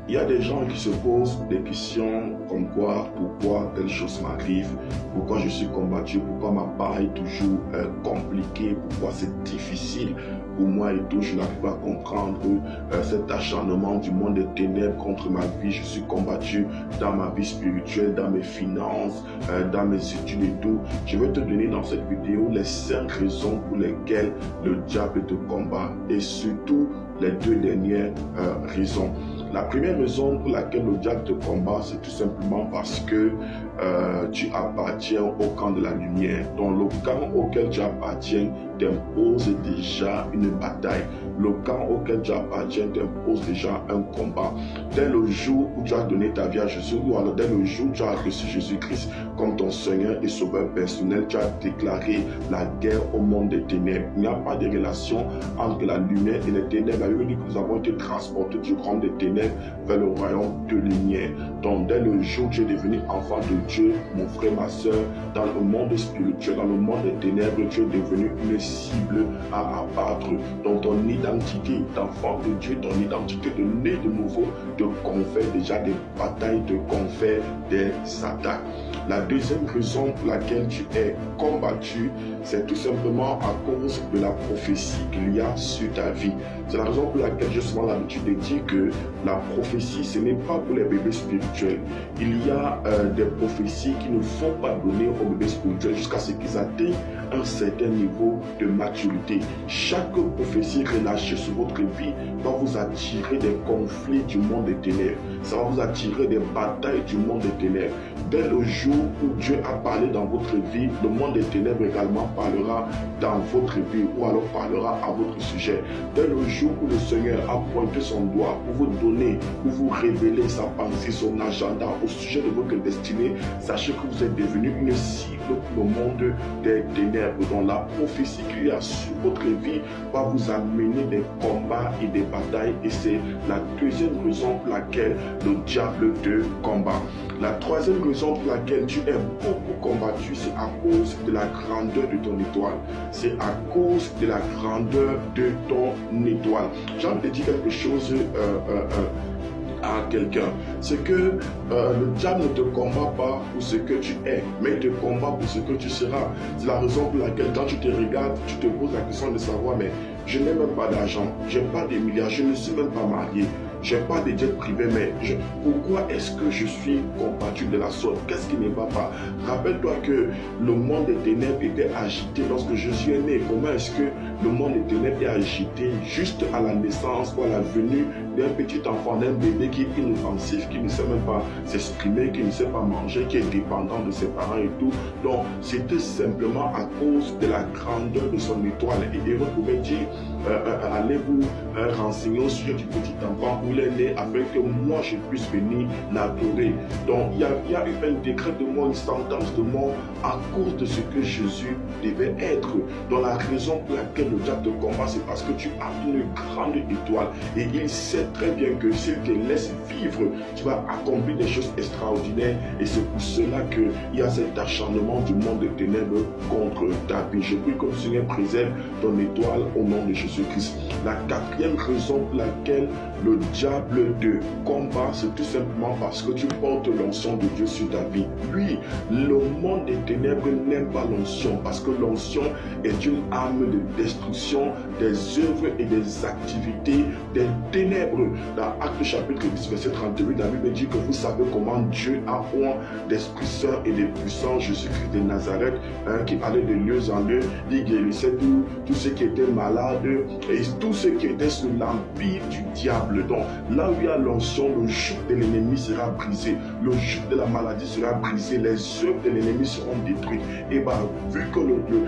Il y a des gens qui se posent des questions comme quoi, pourquoi telle chose m'arrive, pourquoi je suis combattu, pourquoi ma part est toujours compliquée, pourquoi c'est difficile pour moi et tout. Je n'arrive pas à comprendre cet acharnement du monde des ténèbres contre ma vie. Je suis combattu dans ma vie spirituelle, dans mes finances, dans mes études et tout. Je vais te donner dans cette vidéo les 5 raisons pour lesquelles le diable te combat et surtout les 2 dernières raisons. La première raison pour laquelle le diable te combat, c'est tout simplement parce que tu appartiens au camp de la lumière. Donc le camp auquel tu appartiens t'impose déjà une bataille. Le camp auquel tu appartiens t'impose déjà un combat. Dès le jour où tu as donné ta vie à Jésus, ou alors dès le jour où tu as reçu Jésus-Christ comme ton Seigneur et Sauveur personnel, tu as déclaré la guerre au monde des ténèbres. Il n'y a pas de relation entre la lumière et les ténèbres. La Bible dit que nous avons été transportés du royaume des ténèbres vers le royaume de lumière. Donc dès le jour où tu es devenu enfant de Dieu, mon frère, ma soeur, dans le monde spirituel, dans le monde des ténèbres, tu es devenu une cible à abattre. Donc ton identité d'enfant de Dieu, ton identité de né de nouveau te confère déjà des batailles, te confère des attaques. La deuxième raison pour laquelle tu es combattu, c'est tout simplement à cause de la prophétie qu'il y a sur ta vie. C'est la raison pour laquelle j'ai souvent l'habitude de dire que la prophétie, ce n'est pas pour les bébés spirituels. Il y a des prophéties qui ne font pas donner aux bébés spirituels jusqu'à ce qu'ils atteignent un certain niveau de maturité. Chaque prophétie relâchée sur votre vie va vous attirer des conflits du monde des ténèbres. Ça va vous attirer des batailles du monde des ténèbres. Dès le jour où Dieu a parlé dans votre vie, le monde des ténèbres également parlera dans votre vie ou alors parlera à votre sujet. Dès le jour où le Seigneur a pointé son doigt pour vous donner, pour vous révéler sa pensée, son agenda au sujet de votre destinée, sachez que vous êtes devenu une cible pour le monde des ténèbres. Donc la prophétie qu'il y a sur votre vie va vous amener des combats et des batailles, et c'est la deuxième raison pour laquelle le diable te combat. La troisième raison pour laquelle tu es beaucoup combattu, c'est à cause de la grandeur de ton étoile. C'est à cause de la grandeur de ton étoile. J'ai envie de dire quelque chose à quelqu'un. C'est que le diable ne te combat pas pour ce que tu es, mais il te combat pour ce que tu seras. C'est la raison pour laquelle quand tu te regardes, tu te poses la question de savoir, mais je n'ai même pas d'argent, je n'ai pas de milliards, je ne suis même pas marié. Je n'ai pas de jet privé, mais pourquoi est-ce que je suis combattu de la sorte? Qu'est-ce qui ne va pas? Rappelle-toi que le monde des ténèbres était agité lorsque Jésus est né. Comment est-ce que le monde des ténèbres est agité juste à la naissance ou à la venue d'un petit enfant, d'un bébé qui est inoffensif, qui ne sait même pas s'exprimer, qui ne sait pas manger, qui est dépendant de ses parents et tout. Donc, c'était simplement à cause de la grandeur de son étoile. Et Héros pouvait dire, allez-vous renseigner au sujet du petit enfant où il est né afin que moi je puisse venir l'adorer. Donc, il y a eu un décret de mort, une sentence de mort à cause de ce que Jésus devait être. Donc, la raison pour laquelle le diable te combat, c'est parce que tu as une grande étoile. Et il sait très bien que s'il te laisse vivre, tu vas accomplir des choses extraordinaires. Et c'est pour cela qu'il y a cet acharnement du monde des ténèbres contre ta vie. Je prie que le Seigneur préserve ton étoile au nom de Jésus-Christ. La quatrième raison pour laquelle le diable te combat, c'est tout simplement parce que tu portes l'onction de Dieu sur ta vie. Lui, le monde des ténèbres n'aime pas l'onction parce que l'onction est une arme de destruction des œuvres et des activités des ténèbres. Dans Actes chapitre 10, verset 38, la Bible dit que vous savez comment Dieu a oint d'Esprit Saint et des puissants Jésus-Christ de Nazareth, qui allait de lieu en lieu, il guérissait tous ceux qui étaient malades et tous ceux qui étaient sous l'empire du diable. Donc là où il y a l'onction, le joug de l'ennemi sera brisé, le joug de la maladie sera brisé, les œuvres de l'ennemi seront détruites. Et vu que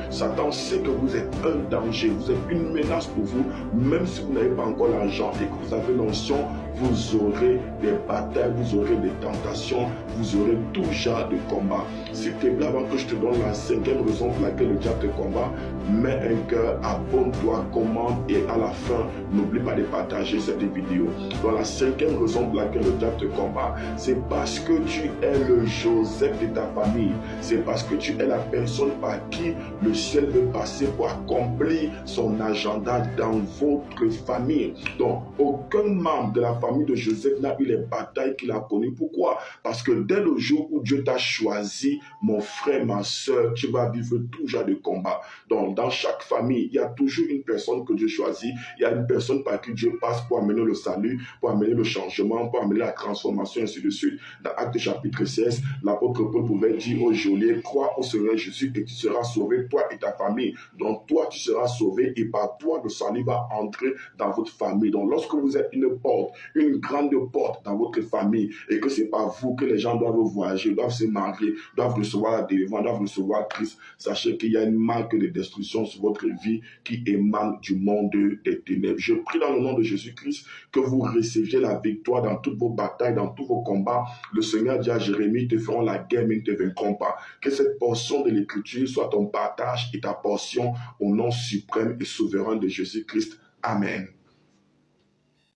Satan sait que vous êtes un danger, vous êtes une menace pour vous, même si vous n'avez pas encore l'argent et que vous avez l'onction, vous aurez des batailles, vous aurez des tentations, vous aurez tout genre de combat. S'il te plaît, avant que je te donne la cinquième raison pour laquelle le diable te combat, mets un cœur, abonne-toi, commente et à la fin, n'oublie pas de partager cette vidéo. Donc la cinquième raison pour laquelle le diable te combat, c'est parce que tu es le Joseph de ta famille. C'est parce que tu es la personne par qui le ciel veut passer pour accomplir son agenda dans votre famille. Donc aucun membre de la famille famille de Joseph n'a eu les batailles qu'il a connues. Pourquoi? Parce que dès le jour où Dieu t'a choisi, mon frère, ma soeur, tu vas vivre tout genre de combat. Donc, dans chaque famille, il y a toujours une personne que Dieu choisit. Il y a une personne par qui Dieu passe pour amener le salut, pour amener le changement, pour amener la transformation, ainsi de suite. Dans Actes chapitre 16, l'apôtre Paul pouvait dire au geôlier, crois au Seigneur Jésus et tu seras sauvé, toi et ta famille. Donc, toi, tu seras sauvé et par toi, le salut va entrer dans votre famille. Donc, lorsque vous êtes une porte, une grande porte dans votre famille et que c'est pas vous que les gens doivent voyager, doivent se marier, doivent recevoir la délivrance, doivent recevoir Christ, sachez qu'il y a une marque de destruction sur votre vie qui émane du monde des ténèbres. Je prie dans le nom de Jésus-Christ que vous receviez la victoire dans toutes vos batailles, dans tous vos combats. Le Seigneur dit à Jérémie, ils te feront la guerre, mais ils ne te vaincront pas. Que cette portion de l'Écriture soit ton partage et ta portion au nom suprême et souverain de Jésus-Christ. Amen.